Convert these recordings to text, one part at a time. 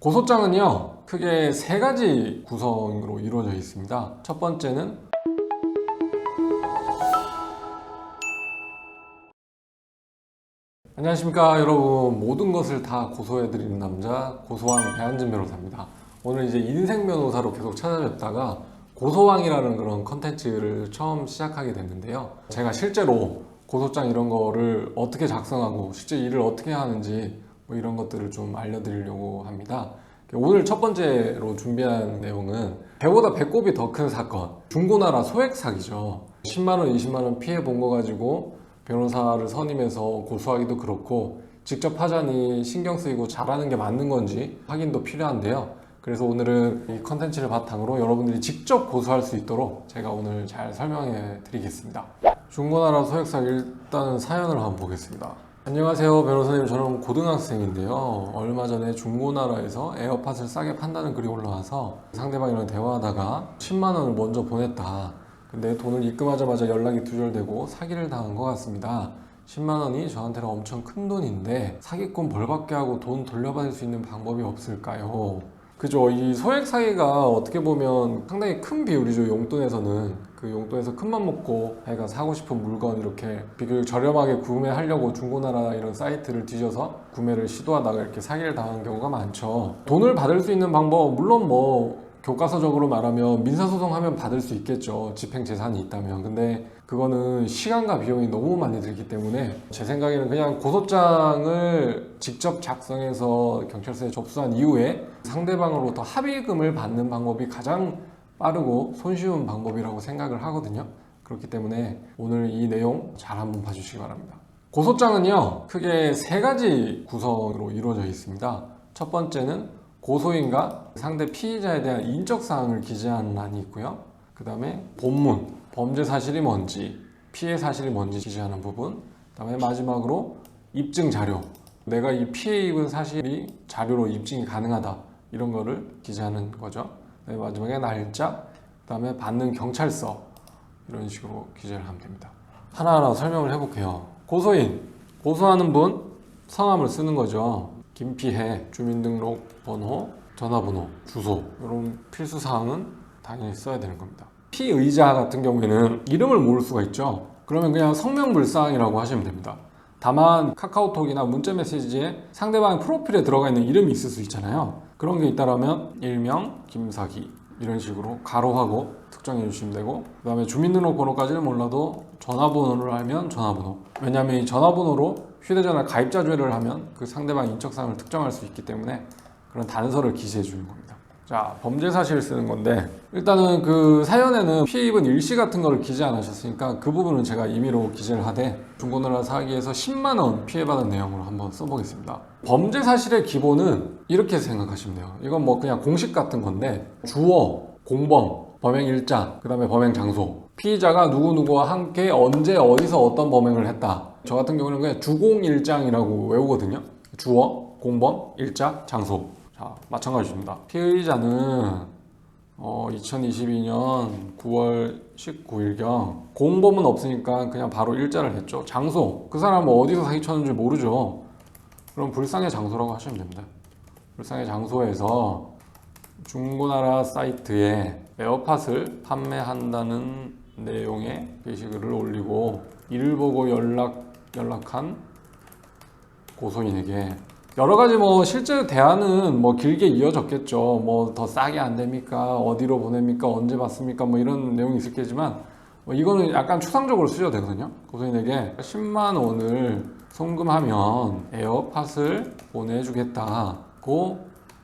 고소장은요, 크게 세 가지 구성으로 이루어져 있습니다. 첫 번째는 안녕하십니까 여러분, 모든 것을 다 고소해드리는 남자 고소왕 배한진 변호사입니다. 오늘 이제 인생 변호사로 계속 찾아뵙다가 고소왕이라는 그런 컨텐츠를 처음 시작하게 됐는데요. 제가 실제로 고소장 이런 거를 어떻게 작성하고 실제 일을 어떻게 하는지 뭐 이런 것들을 좀 알려드리려고 합니다. 오늘 첫 번째로 준비한 내용은 배보다 배꼽이 더 큰 사건, 중고나라 소액 사기죠. 10만원, 20만원 피해 본 거 가지고 변호사를 선임해서 고소하기도 그렇고 직접 하자니 신경 쓰이고 잘하는 게 맞는 건지 확인도 필요한데요. 그래서 오늘은 이 컨텐츠를 바탕으로 여러분들이 직접 고소할 수 있도록 제가 오늘 잘 설명해 드리겠습니다. 중고나라 소액 사기, 일단 사연을 한번 보겠습니다. 안녕하세요 변호사님, 저는 고등학생인데요. 얼마 전에 중고나라에서 에어팟을 싸게 판다는 글이 올라와서 상대방이랑 대화하다가 10만원을 먼저 보냈다. 근데 돈을 입금하자마자 연락이 두절되고 사기를 당한 것 같습니다. 10만원이 저한테는 엄청 큰 돈인데 사기꾼 벌받게 하고 돈 돌려받을 수 있는 방법이 없을까요? 그죠. 이 소액 사기가 어떻게 보면 상당히 큰 비율이죠. 용돈에서는 그 용돈에서 큰맘 먹고 자기가 사고 싶은 물건 이렇게 비교적 저렴하게 구매하려고 중고나라 이런 사이트를 뒤져서 구매를 시도하다가 이렇게 사기를 당하는 경우가 많죠. 돈을 받을 수 있는 방법, 물론 뭐 교과서적으로 말하면 민사소송하면 받을 수 있겠죠. 집행재산이 있다면. 근데 그거는 시간과 비용이 너무 많이 들기 때문에 제 생각에는 그냥 고소장을 직접 작성해서 경찰서에 접수한 이후에 상대방으로부터 합의금을 받는 방법이 가장 빠르고 손쉬운 방법이라고 생각을 하거든요. 그렇기 때문에 오늘 이 내용 잘 한번 봐주시기 바랍니다. 고소장은요, 크게 세 가지 구성으로 이루어져 있습니다. 첫 번째는 고소인과 상대 피의자에 대한 인적사항을 기재하는 란이 있고요. 그 다음에 본문, 범죄 사실이 뭔지, 피해 사실이 뭔지 기재하는 부분. 그 다음에 마지막으로 입증 자료, 내가 이 피해 입은 사실이 자료로 입증이 가능하다, 이런 거를 기재하는 거죠. 네, 마지막에 날짜, 그 다음에 받는 경찰서, 이런 식으로 기재를 하면 됩니다. 하나하나 설명을 해볼게요. 고소인, 고소하는 분 성함을 쓰는 거죠. 김피해, 주민등록번호, 전화번호, 주소, 이런 필수사항은 당연히 써야 되는 겁니다. 피의자 같은 경우에는 이름을 모를 수가 있죠. 그러면 그냥 성명불상이라고 하시면 됩니다. 다만 카카오톡이나 문자메시지에 상대방의 프로필에 들어가 있는 이름이 있을 수 있잖아요. 그런 게 있다면 일명 김사기, 이런 식으로 가로하고 특정해 주시면 되고, 그 다음에 주민등록번호까지는 몰라도 전화번호를 알면 전화번호. 왜냐하면 이 전화번호로 휴대전화 가입자료를 하면 그 상대방 인적사항을 특정할 수 있기 때문에 그런 단서를 기재해 주는 겁니다. 자, 범죄 사실을 쓰는 건데, 일단은 그 사연에는 피해 입은 일시 같은 거를 기재 안 하셨으니까 그 부분은 제가 임의로 기재를 하되 중고나라 사기에서 10만원 피해받은 내용으로 한번 써보겠습니다. 범죄 사실의 기본은 이렇게 생각하시면 돼요. 이건 뭐 그냥 공식 같은 건데, 주어, 공범, 범행 일자, 그 다음에 범행 장소, 피의자가 누구누구와 함께 언제 어디서 어떤 범행을 했다. 저 같은 경우는 그냥 주공일장이라고 외우거든요. 주어, 공범, 일자, 장소. 자, 마찬가지입니다. 피의자는 2022년 9월 19일경, 공범은 없으니까 그냥 바로 일자를 했죠. 장소, 그 사람은 어디서 사기쳤는지 모르죠. 그럼 불상의 장소라고 하시면 됩니다. 불상의 장소에서 중고나라 사이트에 에어팟을 판매한다는 내용의 게시글을 올리고 이를 보고 연락한 고소인에게 여러 가지 뭐 실제 대화는 뭐 길게 이어졌겠죠. 뭐 더 싸게 안 됩니까? 어디로 보냅니까? 언제 받습니까? 뭐 이런 내용이 있었겠지만 뭐 이거는 약간 추상적으로 쓰셔도 되거든요. 고소인에게 10만 원을 송금하면 에어팟을 보내주겠다고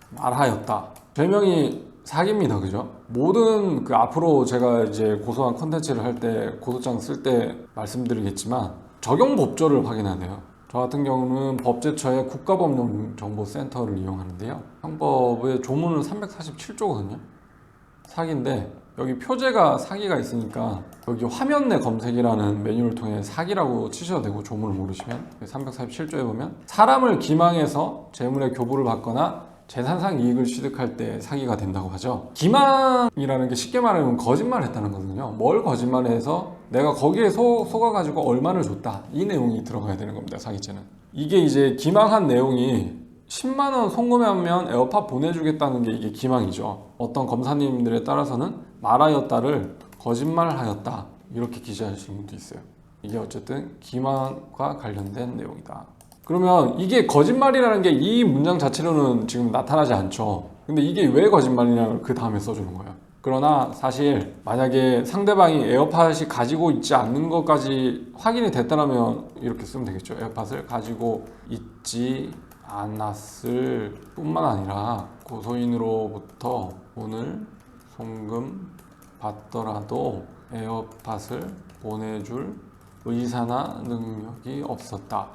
말하였다. 죄명이 사기입니다. 그죠? 모든 그 앞으로 제가 이제 고소한 컨텐츠를 할 때 고소장 쓸 때 말씀드리겠지만 적용 법조를 확인해야 돼요. 저 같은 경우는 법제처의 국가법령정보센터를 이용하는데요. 형법의 조문은 347조거든요. 사기인데 여기 표제가 사기가 있으니까 여기 화면 내 검색이라는 메뉴를 통해 사기라고 치셔도 되고, 조문을 모르시면 347조에 보면 사람을 기망해서 재물의 교부를 받거나 재산상 이익을 취득할 때 사기가 된다고 하죠. 기망이라는 게 쉽게 말하면 거짓말 했다는 거거든요. 뭘 거짓말해서 내가 거기에 속아가지고 얼마를 줬다, 이 내용이 들어가야 되는 겁니다. 사기죄는. 이게 이제 기망한 내용이 10만 원 송금하면 에어팟 보내주겠다는 게 이게 기망이죠. 어떤 검사님들에 따라서는 말하였다를 거짓말하였다 이렇게 기재하시는 분도 있어요. 이게 어쨌든 기망과 관련된 내용이다. 그러면 이게 거짓말이라는 게 이 문장 자체로는 지금 나타나지 않죠. 근데 이게 왜 거짓말이냐를 그 다음에 써주는 거예요. 그러나 사실 만약에 상대방이 에어팟이 가지고 있지 않는 것까지 확인이 됐다면 이렇게 쓰면 되겠죠. 에어팟을 가지고 있지 않았을 뿐만 아니라 고소인으로부터 오늘 송금 받더라도 에어팟을 보내줄 의사나 능력이 없었다.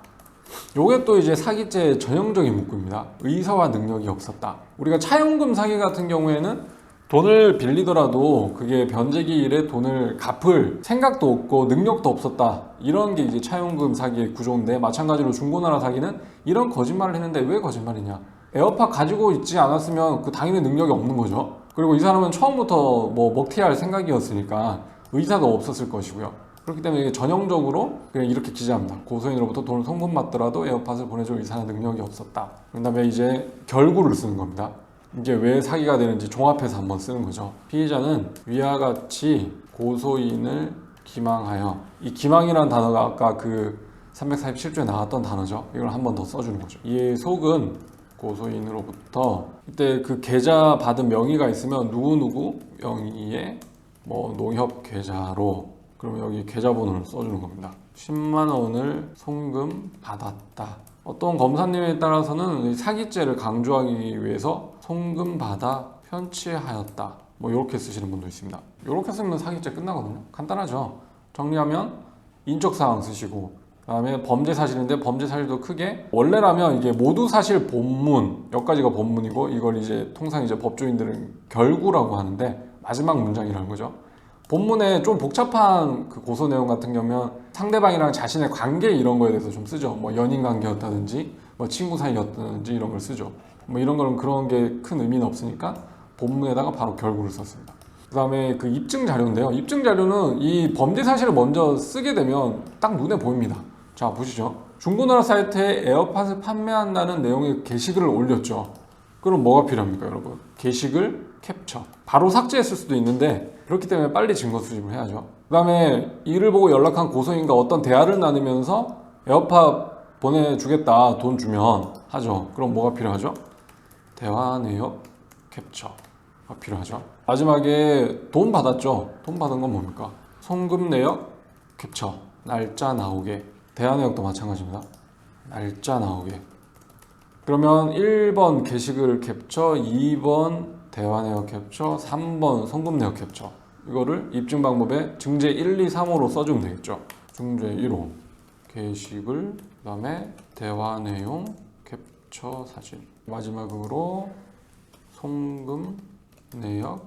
요게 또 이제 사기죄의 전형적인 문구입니다. 의사와 능력이 없었다. 우리가 차용금 사기 같은 경우에는 돈을 빌리더라도 그게 변제기일에 돈을 갚을 생각도 없고 능력도 없었다. 이런 게 이제 차용금 사기의 구조인데, 마찬가지로 중고나라 사기는 이런 거짓말을 했는데 왜 거짓말이냐? 에어팟 가지고 있지 않았으면 그 당연히 능력이 없는 거죠. 그리고 이 사람은 처음부터 뭐 먹튀할 생각이었으니까 의사도 없었을 것이고요. 그렇기 때문에 이게 전형적으로 그냥 이렇게 기재합니다. 고소인으로부터 돈을 송금받더라도 에어팟을 보내줄 의사는 능력이 없었다. 그 다음에 이제 결구를 쓰는 겁니다. 이게 왜 사기가 되는지 종합해서 한번 쓰는 거죠. 피해자는 위와 같이 고소인을 기망하여, 이 기망이라는 단어가 아까 그 347조에 나왔던 단어죠. 이걸 한 번 더 써주는 거죠. 이의 속은 고소인으로부터, 이때 그 계좌 받은 명의가 있으면 누구누구 명의의 뭐 농협 계좌로, 그러면 여기 계좌번호를 써주는 겁니다. 10만 원을 송금 받았다. 어떤 검사님에 따라서는 사기죄를 강조하기 위해서 송금받아 편취하였다. 뭐 이렇게 쓰시는 분도 있습니다. 이렇게 쓰면 사기죄 끝나거든요. 간단하죠. 정리하면 인적사항 쓰시고, 그 다음에 범죄 사실인데 범죄 사실도 크게, 원래라면 이게 모두 사실 본문, 여기까지가 본문이고 이걸 이제 통상 이제 법조인들은 결구라고 하는데 마지막 문장이라는 거죠. 본문에 좀 복잡한 그 고소 내용 같은 경우면 상대방이랑 자신의 관계 이런 거에 대해서 좀 쓰죠. 뭐 연인 관계였다든지 뭐 친구 사이였다든지 이런 걸 쓰죠. 뭐 이런 거는 그런 게 큰 의미는 없으니까 본문에다가 바로 결구를 썼습니다. 그 다음에 그 입증 자료인데요. 입증 자료는 이 범죄 사실을 먼저 쓰게 되면 딱 눈에 보입니다. 자, 보시죠. 중고나라 사이트에 에어팟을 판매한다는 내용의 게시글을 올렸죠. 그럼 뭐가 필요합니까, 여러분? 게시글 캡처. 바로 삭제했을 수도 있는데 그렇기 때문에 빨리 증거 수집을 해야죠. 그 다음에 이를 보고 연락한 고소인과 어떤 대화를 나누면서 에어팟 보내주겠다, 돈 주면 하죠. 그럼 뭐가 필요하죠? 대화 내역 캡처가 필요하죠. 마지막에 돈 받았죠. 돈 받은 건 뭡니까? 송금 내역 캡처. 날짜 나오게. 대화 내역도 마찬가지입니다. 날짜 나오게. 그러면 1번 게시글 캡처, 2번 대화 내역 캡처, 3번 송금 내역 캡처. 이거를 입증 방법에 증제 1, 2, 3호로 써주면 되겠죠. 증제 1호 게시글, 그 다음에 대화 내용 캡처 사진, 마지막으로 송금 내역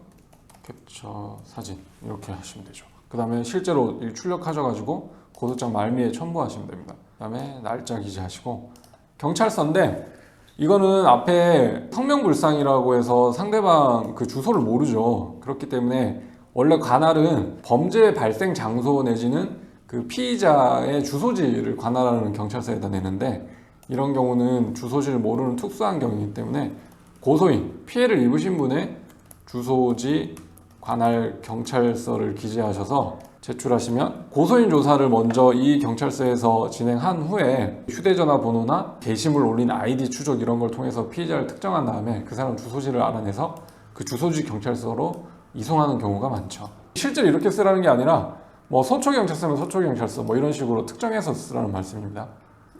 캡처 사진, 이렇게 하시면 되죠. 그 다음에 실제로 출력하셔가지고 고소장 말미에 첨부하시면 됩니다. 그 다음에 날짜 기재하시고, 경찰서인데 이거는 앞에 성명불상이라고 해서 상대방 그 주소를 모르죠. 그렇기 때문에 원래 관할은 범죄 발생 장소 내지는 그 피의자의 주소지를 관할하는 경찰서에다 내는데, 이런 경우는 주소지를 모르는 특수한 경우이기 때문에 고소인, 피해를 입으신 분의 주소지 관할 경찰서를 기재하셔서 제출하시면 고소인 조사를 먼저 이 경찰서에서 진행한 후에 휴대전화 번호나 게시물 올린 아이디 추적 이런 걸 통해서 피해자를 특정한 다음에 그 사람 주소지를 알아내서 그 주소지 경찰서로 이송하는 경우가 많죠. 실제로 이렇게 쓰라는 게 아니라 뭐 서초경찰서면 서초경찰서 뭐 이런 식으로 특정해서 쓰라는 말씀입니다.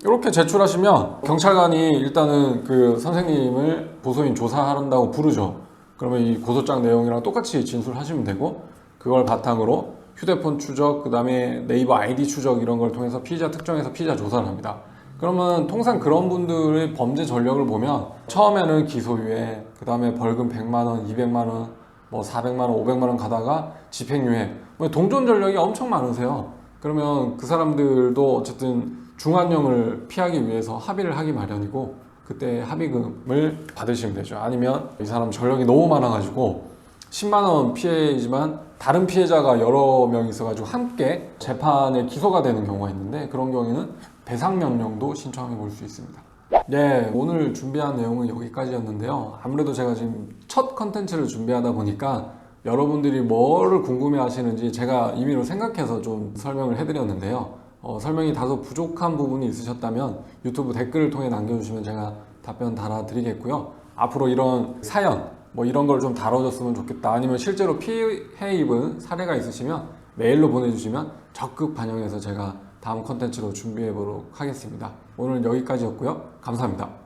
이렇게 제출하시면 경찰관이 일단은 그 선생님을 고소인 조사한다고 부르죠. 그러면 이 고소장 내용이랑 똑같이 진술하시면 되고, 그걸 바탕으로 휴대폰 추적, 그 다음에 네이버 아이디 추적 이런 걸 통해서 피의자 특정해서 피의자 조사를 합니다. 그러면 통상 그런 분들의 범죄 전력을 보면 처음에는 기소유예, 그 다음에 벌금 100만 원, 200만 원, 뭐 400만 원, 500만 원 가다가 집행유예, 동전 전력이 엄청 많으세요. 그러면 그 사람들도 어쨌든 중환형을 피하기 위해서 합의를 하기 마련이고, 그때 합의금을 받으시면 되죠. 아니면 이 사람 전력이 너무 많아가지고 10만 원 피해이지만 다른 피해자가 여러 명 있어가지고 함께 재판에 기소가 되는 경우가 있는데, 그런 경우에는 배상명령도 신청해 볼 수 있습니다. 네, 오늘 준비한 내용은 여기까지였는데요. 아무래도 제가 지금 첫 컨텐츠를 준비하다 보니까 여러분들이 뭐를 궁금해 하시는지 제가 임의로 생각해서 좀 설명을 해드렸는데요. 설명이 다소 부족한 부분이 있으셨다면 유튜브 댓글을 통해 남겨주시면 제가 답변 달아드리겠고요. 앞으로 이런 사연, 뭐 이런 걸 좀 다뤄줬으면 좋겠다. 아니면 실제로 피해 입은 사례가 있으시면 메일로 보내주시면 적극 반영해서 제가 다음 컨텐츠로 준비해 보도록 하겠습니다. 오늘 여기까지였고요. 감사합니다.